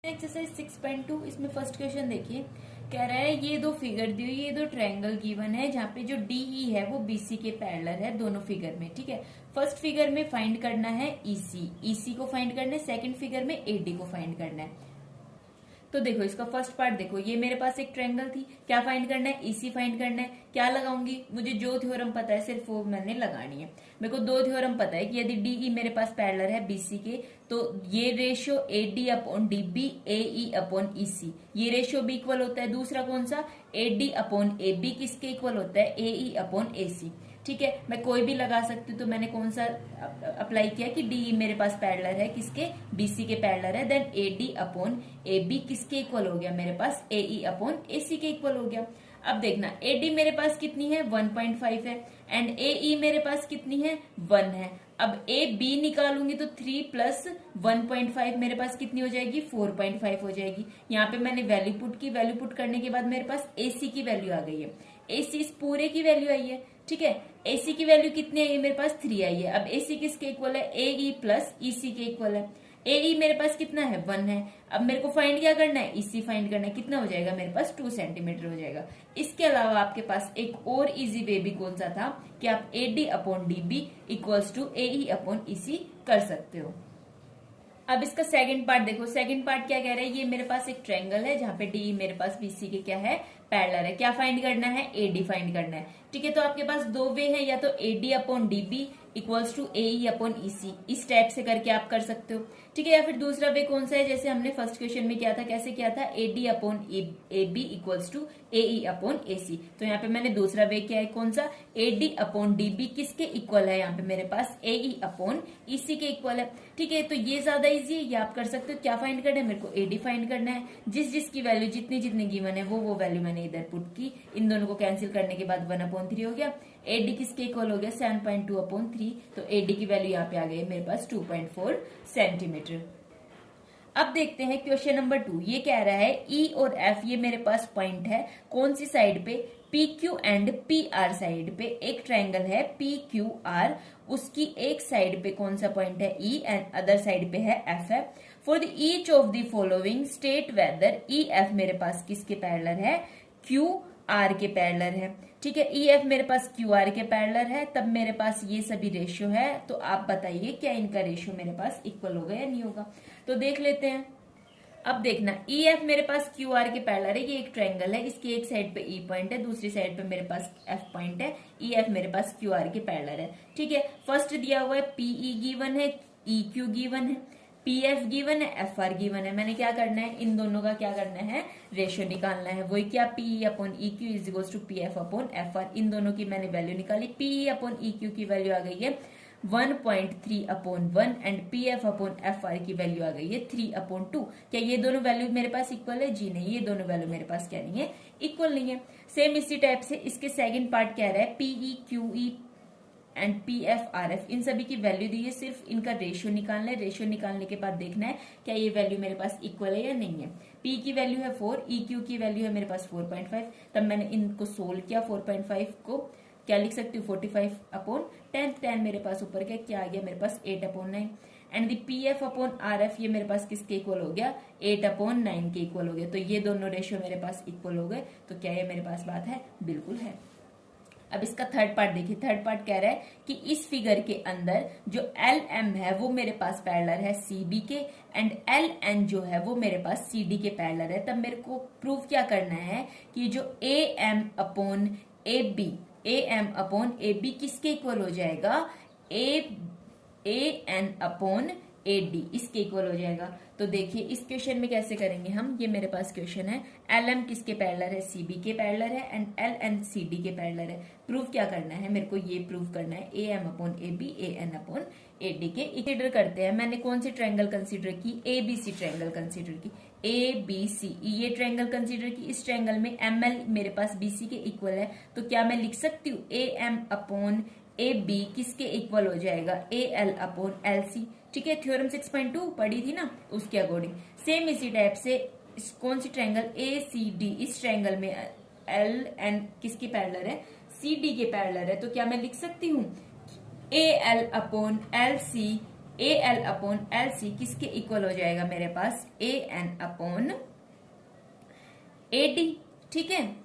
Exercise 6.2 इसमें first question देखिए, कह रहा है ये दो फिगर दी हुई, ये दो ट्रायंगल गिवन है जहाँ पे जो डीई है वो बीसी के पैरेलल है दोनों फिगर में। ठीक है, फर्स्ट फिगर में फाइंड करना है ईसी को फाइंड करना है, सेकंड फिगर में एडी को फाइंड करना है। तो देखो इसका फर्स्ट पार्ट देखो, ये मेरे पास एक ट्रायंगल थी, क्या फाइंड करना है, ईसी फाइंड करना है। क्या लगाऊंगी, मुझे जो थ्योरम पता है सिर्फ वो मैंने लगानी है। मेरे को दो थ्योरम पता है कि यदि डीई मेरे पास पैरेलल है बीसी के तो ये रेशियो एडी अपॉन डीबी एई अपॉन ईसी, ये रेशियो भी इक्वल होता है। दूसरा कौन सा, एडी अपॉन एबी किसके इक्वल होता है, एई अपॉन एसी। ठीक है, मैं कोई भी लगा सकती हूँ, तो मैंने कौन सा अप्लाई किया कि डी मेरे पास पैरेलल है किसके, बीसी के पैरेलल है, देन एडी अपॉन एबी किसके इक्वल हो गया, मेरे पास एई अपॉन एसी के इक्वल हो गया। अब देखना एडी मेरे पास कितनी है 1.5 है एंड एई मेरे पास कितनी है 1 है। अब ए बी निकालूंगी तो 3 प्लस 1.5 मेरे पास कितनी हो जाएगी 4.5 हो जाएगी। यहाँ पे मैंने वैल्यू पुट की, वैल्यू पुट करने के बाद मेरे पास एसी की वैल्यू आ गई है, एसी इस पूरे की वैल्यू आई है। ठीक है, एसी की वैल्यू कितनी आई है, मेरे पास 3 आई है। अब एसी किसके इक्वल है, एई प्लस ईसी के इक्वल है। एई मेरे पास कितना है 1 है। अब मेरे को फाइंड क्या करना है, ईसी फाइंड करना है। कितना हो जाएगा मेरे पास 2 सेंटीमीटर हो जाएगा। इसके अलावा आपके पास एक और इजी वे भी कौन सा था कि आप AD upon DB equals to AE upon EC कर सकते हो। अब इसका सेकंड पार्ट देखो, सेकंड पार्ट क्या कह रहा है, ये मेरे पास एक ट्रायंगल है जहां पे डी मेरे पास बीसी के क्या है पैरेलल है। क्या फाइंड करना है, एडी फाइंड करना है। ठीक है, तो आपके पास दो वे है, या तो AD upon DB equals to AE upon EC, इस टाइप से करके आप कर सकते हो। ठीक है, या फिर दूसरा वे कौन सा है, जैसे हमने फर्स्ट क्वेश्चन में किया था, कैसे किया था, AD upon AB equals to AE upon AC. तो यहाँ पे मैंने दूसरा वे किया है कौन सा, एडी अपॉन डीबी किसके इक्वल है, यहाँ पे मेरे पास एई अपॉन ईसी के इक्वल है। ठीक है, तो ये ज्यादा इजी है, ये आप कर सकते हो। क्या फाइंड करना है, मेरे को एडी फाइंड करना है। जिसकी वैल्यू जितनी जितनी गिवन है वो वैल्यू मैंने इधर पुट की। इन दोनों को कैंसिल करने के बाद 1/3 हो गया। एडी किसके इक्वल हो गया 7.2/3, तो एडी की वैल्यू यहाँ पे आ गई मेरे पास 2.4 सेंटीमीटर। अब देखते हैं क्वेश्चन नंबर 2, ये कह रहा है ई और एफ ये मेरे पास पॉइंट है, कौन सी साइड पे, P Q and P R side पे। एक ट्रायंगल है पी क्यू आर, उसकी एक साइड पे कौन सा पॉइंट है ई एंड अदर साइड पे है एफ है। For the each of the following state whether E F मेरे पास किसके पैरेलल है, क्यू आर के पैरेलल है। ठीक है, ई एफ मेरे पास क्यू आर के पैरेलल है, तब मेरे पास ये सभी रेशियो है। तो आप बताइए क्या इनका रेशियो मेरे पास इक्वल होगा या नहीं होगा। तो देख लेते हैं। अब देखना ई एफ मेरे पास क्यू आर के पैरेलल है, ये एक ट्रायंगल है, इसकी एक साइड पे ई पॉइंट है, दूसरी साइड पे मेरे पास एफ पॉइंट है। ई एफ मेरे पास क्यू आर के पैरेलल है। ठीक है, फर्स्ट दिया हुआ है पीई गिवन है, ई क्यू गिवन है, पी एफ गिवन है, एफ आर गिवन है। मैंने क्या करना है, इन दोनों का क्या करना है, रेशियो निकालना है। वही क्या, PE upon E Q is equals to P F upon F R. इन दोनों की मैंने वैल्यू निकाली। पीई अपॉन ई क्यू की वैल्यू आ गई है 1.3/1 and P F upon F R की वैल्यू आ गई है 3/2। क्या ये दोनों वैल्यू मेरे पास इक्वल है, जी नहीं, ये दोनों वैल्यू मेरे पास क्या नहीं है, इक्वल नहीं है। सेम इसी टाइप से इसके सेकंड पार्ट कह रहा है PE QE and P F R F, इन सभी की वैल्यू दी है, सिर्फ इनका रेशियो निकालना है। रेशियो निकालने के बाद देखना है क्या ये वैल्यू मेरे पास इक्वल है या नहीं है। पी की वैल्यू है 4, ई क्यू की वैल्यू है मेरे पास 4.5, तब मैंने इनको सोल्व किया। 4.5 को क्या लिख सकती हूँ 45/10, 10 मेरे पास ऊपर क्या आ गया मेरे पास 8/9 and the P F upon R F ये मेरे पास किसके इक्वल हो गया 8/9 के इक्वल हो गया। तो ये दोनों रेशियो मेरे पास इक्वल हो गए। तो क्या ये मेरे पास बात है, बिल्कुल है। अब इसका थर्ड पार्ट देखिए, थर्ड पार्ट कह रहा है कि इस फिगर के अंदर जो एल एम है वो मेरे पास पैरेलल है सी बी के एंड एल एन जो है वो मेरे पास सी डी के पैरेलल है। तब मेरे को प्रूफ क्या करना है कि जो A M upon A B, A M upon A B किसके इक्वल हो जाएगा, A N upon A D इसके इक्वल हो जाएगा। तो देखिए इस क्वेश्चन में कैसे करेंगे हम, ये मेरे पास क्वेश्चन है एल एम किसके पैरेलल है, सी बी के पैरेलल है and L N C D के पैरेलल है। प्रूफ क्या करना है, मेरे को ये प्रूफ करना है A M upon A B A N upon A D के। कंसीडर करते हैं, मैंने कौन सी ट्रायंगल कंसीडर की, A B C triangle consider की, ए बी सी ये ट्रायंगल कंसीडर की। इस ट्रायंगल में एम एल मेरे पास बी सी के इक्वल है, तो क्या मैं लिख सकती हूँ A M upon A B किसके इक्वल हो जाएगा, A L upon L C. ठीक है, थ्योरम 6.2 पढ़ी थी ना, उसके अकॉर्डिंग सेम इसी टाइप से कौन सी ट्रायंगल ए सी डी, इस ट्रायंगल में एल एन किसकी पैरेलल है, सी डी के पैरेलल है। तो क्या मैं लिख सकती हूँ A L upon L C A L upon L C किसके इक्वल हो जाएगा मेरे पास, A N upon A D. ठीक है,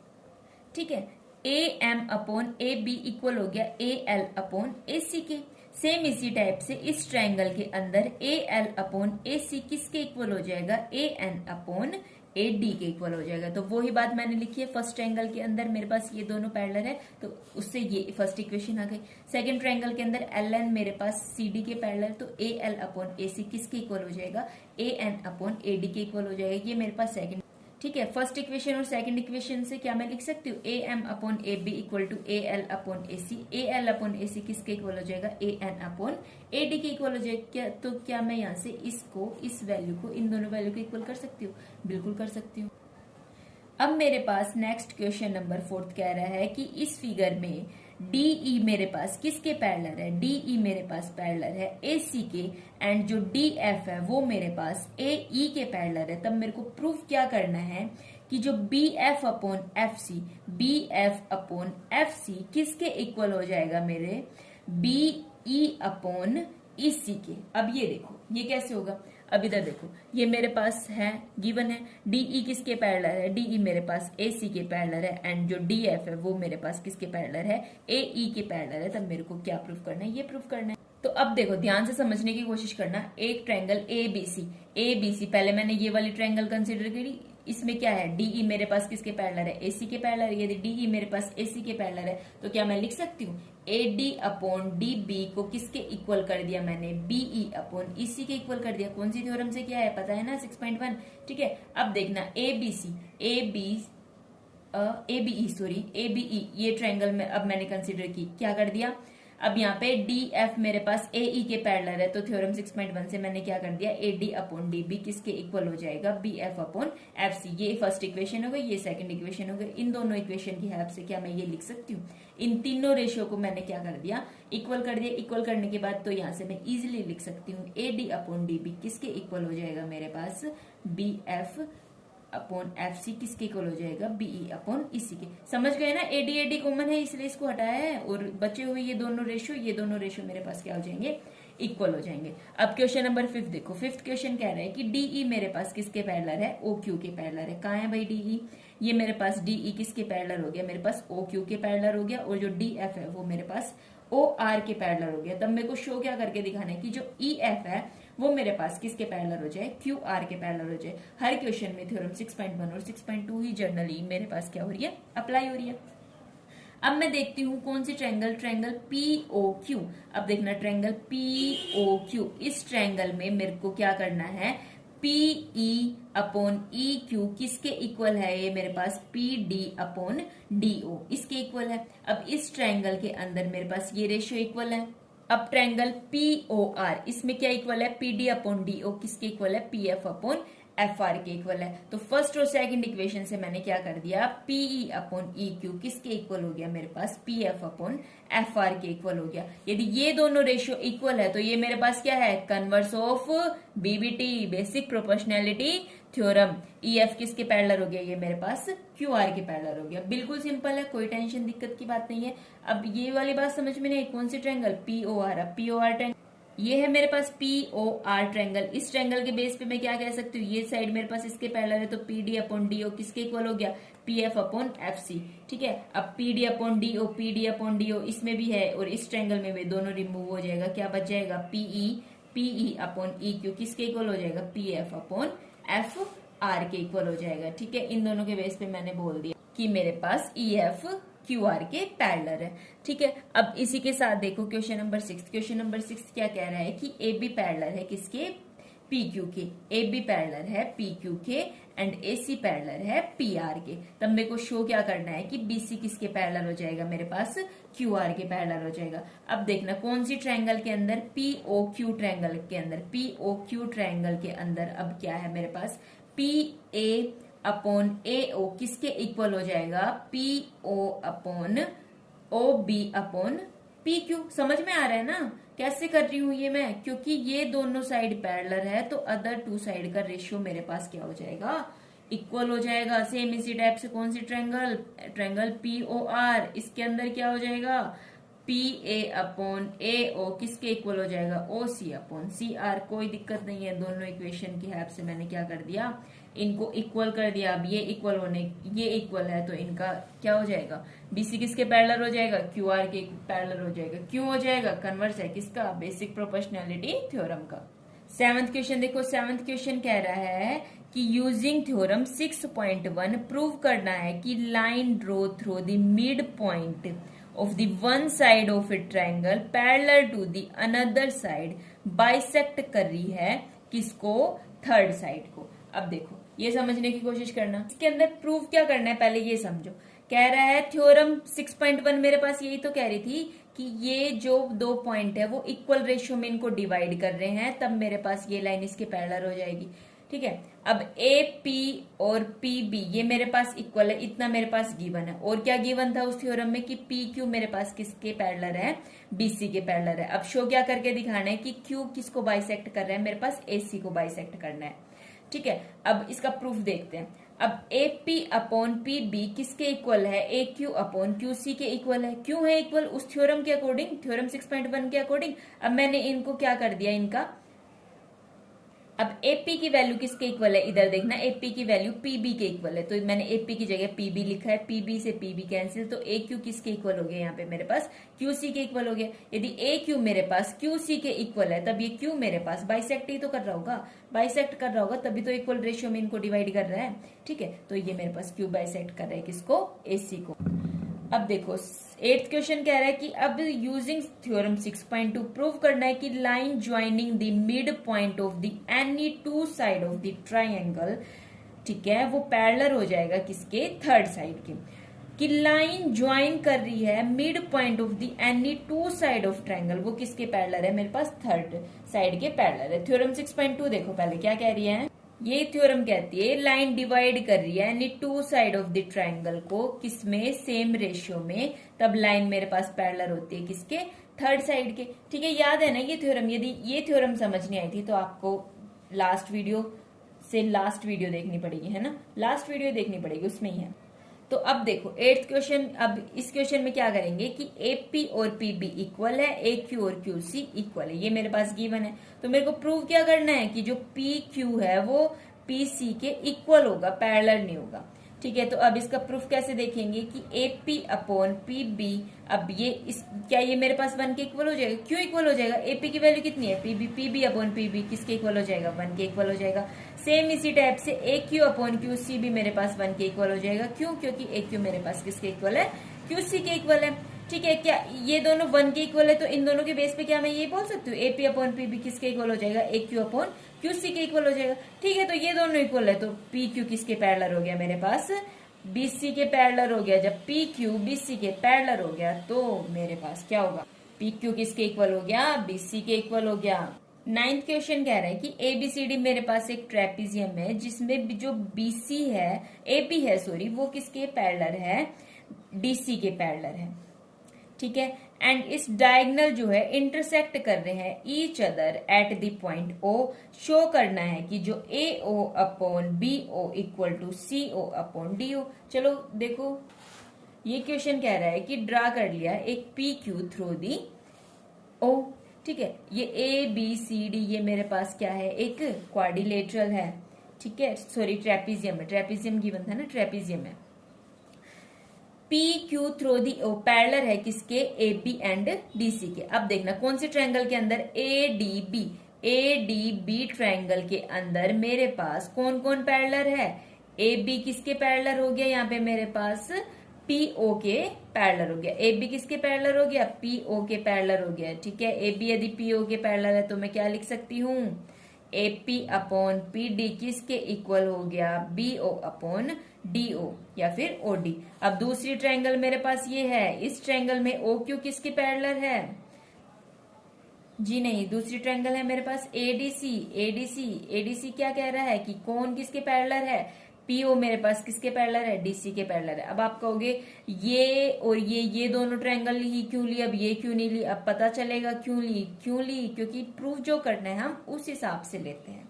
ठीक है, A M upon A B equal हो गया ए एल अपॉन ए सी के। सेम इसी टाइप से इस ट्रायंगल के अंदर ए एल अपॉन ए सी किसके इक्वल हो जाएगा, A N upon A D के इक्वल हो जाएगा। तो वही बात मैंने लिखी है, फर्स्ट ट्रायंगल के अंदर मेरे पास ये दोनों पैरेलल है तो उससे ये फर्स्ट इक्वेशन आ गई। सेकंड ट्रायंगल के अंदर एल एन मेरे पास सी डी के पैरेलल, तो ए एल अपॉन ए सी किसके इक्वल हो जाएगा, A N upon A D के इक्वल हो जाएगा। ये मेरे पास सेकंड, ठीक है। फर्स्ट इक्वेशन और सेकंड इक्वेशन से क्या मैं लिख सकती हूँ, A M upon A B equal to A L upon A C. A L upon A C किसके इक्वल हो जाएगा, A N upon A D के इक्वल हो जाएगा। क्या तो क्या मैं यहाँ से इसको, इस वैल्यू को इन दोनों वैल्यू को इक्वल कर सकती हूँ, बिल्कुल कर सकती हूँ। अब मेरे पास नेक्स्ट क्वेश्चन नंबर 4 कह रहा है कि इस फिगर में डीई मेरे पास किसके पैरेलल है, डीई मेरे पास पैरेलल है एसी के, एंड जो डीएफ है वो मेरे पास एई के पैरेलल है। तब मेरे को प्रूफ क्या करना है कि जो B F upon F C, B F upon F C किसके इक्वल हो जाएगा, मेरे बीई अपॉन इसी के। अब ये देखो ये कैसे होगा, अब इधर देखो ये मेरे पास है गिवन है, डीई किसके पैरेलल है, डीई मेरे पास एसी के पैरेलल है, एंड जो डीएफ है वो मेरे पास किसके पैरेलल है, एई के पैरेलल है। तब मेरे को क्या प्रूफ करना है, ये प्रूफ करना है। तो अब देखो ध्यान से समझने की कोशिश करना, एक ट्रायंगल एबीसी, पहले मैंने ये वाली ट्रायंगल कंसिडर करी, इसमें क्या है, डीई मेरे पास किसके पैरेलल है, एसी के पैरेलल। यदि डीई मेरे पास एसी के पैरेलल है तो क्या मैं लिख सकती हूँ, A D upon D B को किसके इक्वल कर दिया मैंने, बीई अपॉन इसी के इक्वल कर दिया। कौन सी थ्योरम से, क्या है पता है ना, 6.1। ठीक है, अब देखना एबीई ये ट्रायंगल में अब मैंने कंसिडर की, क्या कर दिया, अब यहाँ पे डी एफ मेरे पास एई के पैरेलल है, तो थ्योरम 6.1 से मैंने क्या कर दिया, A D upon D B किसके इक्वल हो जाएगा, B F upon F C. ये फर्स्ट इक्वेशन हो गई, ये सेकंड इक्वेशन हो गई। इन दोनों इक्वेशन की हेल्प से क्या मैं ये लिख सकती हूँ, इन तीनों रेशियो को मैंने क्या कर दिया, इक्वल कर दिया। इक्वल करने के बाद तो यहाँ से मैं इजिली लिख सकती हूँ A D upon D B किसके इक्वल हो जाएगा मेरे पास, B F upon F C किसके इक्वल हो जाएगा, बीई अपॉन इसी के। समझ गए ना, एडी कॉमन है इसलिए इसको हटाया है, और बचे हुए ये दोनों रेशियो मेरे पास क्या हो जाएंगे, इक्वल हो जाएंगे। अब क्वेश्चन नंबर 5 देखो, फिफ्थ क्वेश्चन कह रहा है कि डीई मेरे पास किसके पैरेलल है, ओ क्यू के पैरेलल है। कहाँ है भाई डीई, ये मेरे पास डीई किसके पैरेलल हो गया, मेरे पास ओ क्यू के पैरेलल हो गया, और जो डी एफ है वो मेरे पास ओ आर के पैरेलल हो गया। तब मेरे को शो क्या करके दिखाना है कि जो ई एफ है वो मेरे पास किसके पैरेलल हो जाए, क्यू आर के पैरेलल हो जाए। हर क्वेश्चन में थ्योरम 6.1 और 6.2 ही जनरली मेरे पास क्या हो रही है, अप्लाई हो रही है। अब मैं देखती हूँ कौन सी ट्रायंगल POQ। अब देखना ट्रायंगल POQ, इस ट्रायंगल में मेरे को क्या करना है, PE अपॉन EQ किसके इक्वल है, ये मेरे पास PD अपॉन DO इसके इक्वल है। अब इस ट्रायंगल के अंदर मेरे पास ये रेशियो इक्वल है। अब ट्रायंगल POR, इसमें क्या इक्वल है, PD अपॉन DO किसके इक्वल है, PF अपॉन FR के इक्वल है। तो फर्स्ट और सेकंड इक्वेशन से मैंने क्या कर दिया, PE अपॉन EQ किसके इक्वल हो गया, मेरे पास PF अपॉन FR के इक्वल हो गया। यदि ये दोनों रेशियो इक्वल है तो ये मेरे पास क्या है, converse of BBT, basic proportionality theorem. EF किसके पैरेलल हो गया, ये मेरे पास QR के पैरेलल हो गया। बिल्कुल सिंपल है, कोई टेंशन दिक्कत की बात नहीं है। अब ये वाली बात समझ में नहीं, कौन सी ट्रायंगल, POR। अब POR ट्रायंगल ये है मेरे पास POR ट्रायंगल। इस ट्रायंगल के बेस पे मैं क्या कह सकती हूँ, ये साइड मेरे पास इसके पैरेलल है, तो PD अपॉन DO किसके इक्वल हो गया, PF अपॉन FC। ठीक है, अब PD अपॉन DO इसमें भी है, और इस ट्रायंगल में भी दोनों रिमूव हो जाएगा। क्या बच जाएगा, PE अपॉन EQ किसके इक्वल हो जाएगा, PF अपॉन FR के इक्वल हो जाएगा। ठीक है, इन दोनों के बेस पे मैंने बोल दिया कि मेरे पास EF QR के पैरेलल है। ठीक है, अब इसी के साथ देखो क्वेश्चन नंबर 6। क्वेश्चन नंबर 6 क्या कह रहा है कि AB पैरेलल है किसके, PQ के। AB पैरेलल है PQ के, एंड AC पैरेलल है PR के। तब मेरे को शो क्या करना है कि BC किसके पैरेलल हो जाएगा, मेरे पास QR के पैरेलल हो जाएगा। अब देखना कौन सी ट्रायंगल के अंदर, POQ ट्रायंगल के अंदर, POQ ट्रायंगल के अंदर अब क्या है मेरे पास, PA अपॉन AO किसके इक्वल हो जाएगा, PO upon OB upon PQ। समझ में आ रहा है ना कैसे कर रही हूं ये मैं, क्योंकि ये दोनों साइड पैरेलल है तो अदर टू साइड का रेशियो मेरे पास क्या हो जाएगा, इक्वल हो जाएगा। सेम इसी टाइप से कौन सी ट्रायंगल POR, इसके अंदर क्या हो जाएगा, पी ए अपॉन ए ओ किसके इक्वल हो जाएगा, ओ सी अपॉन सी आर। कोई दिक्कत नहीं है, दोनों इक्वेशन की हेल्प से मैंने क्या कर दिया, इनको इक्वल कर दिया। अब ये इक्वल है तो इनका क्या हो जाएगा, बीसी किसके पैरेलल हो जाएगा, क्यू आर के पैरेलल हो जाएगा। क्यों हो जाएगा, कन्वर्स है किसका, बेसिक प्रोपोर्शनैलिटी थ्योरम का। सेवंथ क्वेश्चन देखो, सेवंथ क्वेश्चन कह रहा है कि यूजिंग थ्योरम 6.1 प्रूव करना है कि line draw through the mid point of the one side of a triangle parallel to the another side bisect कर रही है किसको, थर्ड साइड को। अब देखो ये समझने की कोशिश करना, इसके अंदर प्रूव क्या करना है पहले ये समझो। कह रहा है थ्योरम 6.1 मेरे पास यही तो कह रही थी कि ये जो दो पॉइंट है वो इक्वल रेशियो में इनको डिवाइड कर रहे हैं, तब मेरे पास ये लाइन इसके पैरेलल हो जाएगी। ठीक है, अब ए पी और पी बी ये मेरे पास इक्वल है, इतना मेरे पास गिवन है। और क्या गिवन था उस थ्योरम में कि पी क्यू मेरे पास किसके पैरेलल है, बीसी के पैरेलल है। अब शो क्या करके दिखाना है कि क्यू किसको बाइसेक्ट कर रहा है, मेरे पास एसी को बाइसेक्ट करना है। ठीक है, अब इसका प्रूफ देखते हैं। अब A P upon P B किसके इक्वल है, A Q upon Q C के इक्वल है। क्यों है इक्वल, उस थ्योरम के अकॉर्डिंग, थ्योरम 6.1 के अकॉर्डिंग। अब मैंने इनको क्या कर दिया, इनका अब एपी की वैल्यू किसके इक्वल है, इधर देखना, एपी की वैल्यू पीबी के इक्वल है, तो मैंने एपी की जगह पीबी लिखा है। पीबी से पीबी कैंसिल, तो ए क्यू किसके इक्वल हो गया, यहाँ पे मेरे पास क्यूसी के इक्वल हो गया। यदि ए क्यू मेरे पास क्यूसी के इक्वल है, तब ये क्यू मेरे पास बाइसेक्ट ही तो कर रहा होगा, बाइसेक्ट कर रहा होगा तभी तो इक्वल रेशियो में इनको डिवाइड कर रहा है। ठीक है, तो ये मेरे पास क्यू बाइसेक्ट कर रहा है किसको, एसी को। अब देखो 8th क्वेश्चन कह रहा है कि अब यूजिंग थ्योरम 6.2 प्रूव करना है कि line joining the mid point of the any two side of the triangle, ठीक है, वो पैरेलल हो जाएगा किसके, थर्ड साइड के। कि लाइन ज्वाइन कर रही है mid point of the any two side of triangle, वो किसके पैरेलल है, मेरे पास थर्ड साइड के पैरेलल है। थ्योरम 6.2 देखो पहले क्या कह रही है, ये थ्योरम कहती है लाइन डिवाइड कर रही है यानी two side of the triangle को किसमें, सेम रेशियो में, तब लाइन मेरे पास पैरेलल होती है किसके, थर्ड साइड के। ठीक है, याद है ना ये थ्योरम, यदि ये थ्योरम समझ नहीं आई थी तो आपको लास्ट वीडियो देखनी पड़ेगी, है ना, लास्ट वीडियो देखनी पड़ेगी, उसमें ही है। तो अब देखो 8th क्वेश्चन, अब इस क्वेश्चन में क्या करेंगे कि एपी और पीबी इक्वल है, ए क्यू और क्यू सी इक्वल है, ये मेरे पास गिवन है। तो मेरे को प्रूव क्या करना है कि जो पी क्यू है वो पी सी के इक्वल होगा, पैरेलल नहीं होगा। ठीक है, तो अब इसका प्रूफ कैसे देखेंगे कि A P upon P B, अब ये क्या ये मेरे पास 1 के इक्वल हो जाएगा, क्यों इक्वल हो जाएगा, एपी की वैल्यू कितनी है, P B upon P B किसके इक्वल हो जाएगा, 1 के इक्वल हो जाएगा। सेम इसी टाइप से ए क्यू अपॉन क्यू सी भी मेरे पास 1 के इक्वल हो जाएगा। क्यों, क्योंकि ए क्यू मेरे पास किसके इक्वल है, क्यू सी के इक्वल है। ठीक है, क्या ये दोनों 1 के इक्वल है, तो इन दोनों के बेस पे क्या मैं ये बोल सकती हूँ, एपी अपॉन पी बी किसके इक्वल हो जाएगा, ए क्यू अपॉन क्यू सी के इक्वल हो जाएगा। ठीक है, तो ये दोनों इक्वल है, तो पी क्यू किसके पैरेलल हो गया, मेरे पास बीसी के पैरेलल हो गया। जब पी क्यू बीसी के पैरेलल हो गया तो मेरे पास क्या होगा, पी क्यू किसके इक्वल हो गया, बीसी के इक्वल हो गया। 9th क्वेश्चन कह रहा है कि एबीसीडी मेरे पास एक ट्रेपीजियम है जिसमें जो बीसी है, एबी है सॉरी, वो किसके पैरेलल है, डीसी के पैरेलल है। ठीक है, एंड इस डायगोनल जो है इंटरसेक्ट कर रहे हैं each other at the point O. Show करना है कि जो A O upon B O equal to C O upon D O. चलो देखो ये क्वेश्चन कह रहा है कि ड्रा कर लिया एक पी क्यू थ्रू दी ओ। ठीक है, ये ए बी सी डी ये मेरे पास क्या है, एक क्वाड्रिलेटरल है। ठीक है, सॉरी ट्रेपीजियम है, ट्रेपीजियम गिवन था ना, ट्रेपीजियम है। P Q through the O parallel है किसके, A B and D C के। अब देखना कौन से ट्रायंगल के अंदर, ए डी बी ट्रायंगल के अंदर मेरे पास कौन कौन पैरेलल है, ए बी किसके पैरेलल हो गया, यहाँ पे मेरे पास पी ओ के पैरेलल हो गया। ए बी किसके पैरेलल हो गया, पी ओ के पैरेलल हो गया। ठीक है, ए बी यदि पी ओ के पैरेलल है तो मैं क्या लिख सकती हूँ, A P upon P D किसके इक्वल हो गया, B O upon D O या फिर ओ डी। अब दूसरी ट्रायंगल मेरे पास ये है, इस ट्रायंगल में ओ क्यू किसके पैरेलल है, जी नहीं, दूसरी ट्रायंगल है मेरे पास एडीसी। एडीसी क्या कह रहा है कि कौन किसके पैरेलल है, पीओ मेरे पास किसके पैरेलल है, डीसी के पैरेलल है। अब आप कहोगे ये और ये दोनों ट्रायंगल ही क्यों ली, अब ये क्यों नहीं ली, अब पता चलेगा क्यों ली, क्योंकि प्रूफ जो करना है हम उस हिसाब से लेते हैं।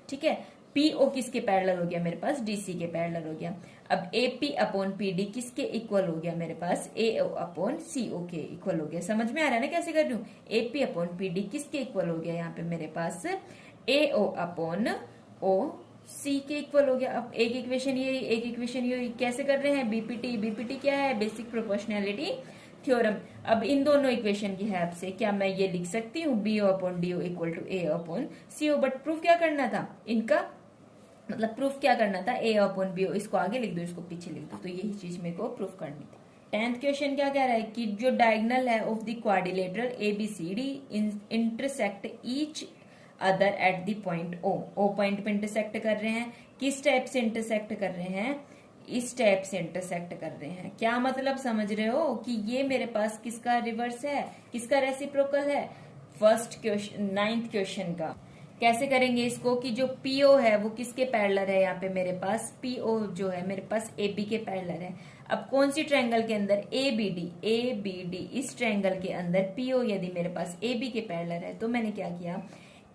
ठीक है, पीओ किसके पैरेलल हो गया मेरे पास, डीसी के पैरेलल हो गया। अब एपी अपॉन पीडी किसके इक्वल हो गया मेरे पास, एओ अपॉन सीओ के इक्वल हो गया। समझ में आ रहा है ना कैसे कर रही हूँ। एपी अपॉन पीडी किसके इक्वल हो गया यहाँ पे मेरे पास, एओ अपॉन ओ सी के इक्वल हो गया। अब एक इक्वेशन ये, एक इक्वेशन ये, कैसे कर रहे हैं, बीपीटी। बीपीटी क्या है, बेसिक प्रोपोर्शनैलिटी थ्योरम। अब इन दोनों इक्वेशन की हेल्प से क्या मैं ये लिख सकती हूँ, BO upon DO equal to A upon CO. But proof क्या करना था इनका, मतलब प्रूफ क्या करना था, ए अपॉन बीओ। इसको आगे लिख दो, इसको पीछे लिख दो, तो यही चीज मेरे को प्रूफ करनी थी। 10th क्वेश्चन क्या कह रहा है कि जो डायगोनल है of the quadrilateral ABCD intersect each other at the point O point पे इंटरसेक्ट कर रहे हैं। किस टाइप से इंटरसेक्ट कर रहे हैं, इस टाइप से इंटरसेक्ट कर रहे हैं। क्या मतलब समझ रहे हो कि ये मेरे पास किसका रिवर्स है, किसका रेसिप्रोकल है, फर्स्ट क्वेश्चन 9th क्वेश्चन का। कैसे करेंगे इसको कि जो पीओ है वो किसके पैरेलल है, यहाँ पे मेरे पास पीओ जो है मेरे पास एबी के पैरेलल है। अब कौन सी ट्रायंगल के अंदर, एबीडी, इस ट्रायंगल के अंदर पीओ यदि मेरे पास एबी के पैरेलल है तो मैंने क्या किया,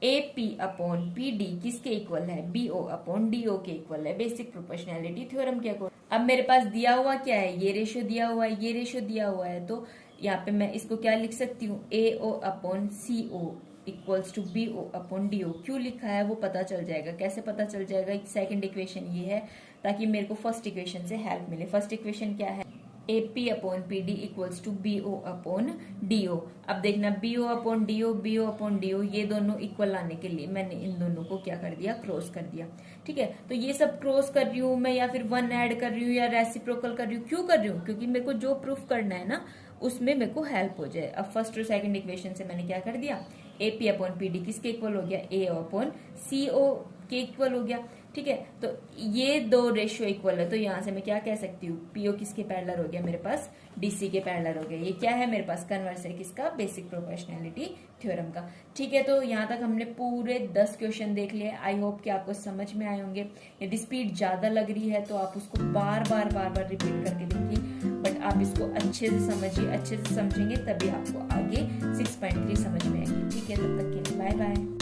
एपी अपॉन पीडी किसके इक्वल है, बीओ अपॉन डीओ के इक्वल है, बेसिक प्रोपोर्शनैलिटी थ्योरम के अकॉर्डिंग। अब मेरे पास दिया हुआ क्या है, ये रेशियो दिया हुआ है, ये रेशियो दिया हुआ है, तो यहाँ पे मैं इसको क्या लिख सकती हूँ, AO upon CO equals to BO upon DO. क्यों लिखा है वो पता चल जाएगा। कैसे पता चल जाएगा, सेकंड इक्वेशन ये है ताकि मेरे को फर्स्ट इक्वेशन से हेल्प मिले। फर्स्ट इक्वेशन क्या है, AP upon PD equals to BO upon DO. अब देखना बीओ अपॉन डीओ ये दोनों इक्वल लाने के लिए मैंने इन दोनों को क्या कर दिया, क्रॉस कर दिया। ठीक है, तो ये सब क्रॉस कर रही हूँ मैं, या फिर 1 ऐड कर रही हूँ, या रेसिप्रोकल कर रही हूँ। क्यों कर रही हूँ, क्योंकि मेरे को जो प्रूफ करना है ना उसमें मेरे को हेल्प हो जाए। अब फर्स्ट और सेकंड इक्वेशन से मैंने क्या कर दिया, एपी अपॉन पीडी किसके इक्वल हो गया, ए अपॉन सीओ के इक्वल हो गया। ठीक है, तो ये दो रेशियो इक्वल है, तो यहां से मैं क्या कह सकती हूँ, पीओ किसके पैरेलल हो गया मेरे पास, डीसी के पैरेलल हो गया। ये क्या है मेरे पास, कन्वर्स है किसका, बेसिक प्रोपोर्शनैलिटी थ्योरम का। ठीक है, तो यहाँ तक हमने पूरे 10 क्वेश्चन देख लिए। आई होप कि आपको समझ में आए होंगे। यदि स्पीड ज्यादा लग रही है तो आप उसको बार बार रिपीट करके देखिए, बट आप इसको अच्छे से समझिए, अच्छे से समझेंगे तभी आपको आगे 6.3 समझ में आएगी। ठीक है, तब तक के लिए बाय बाय।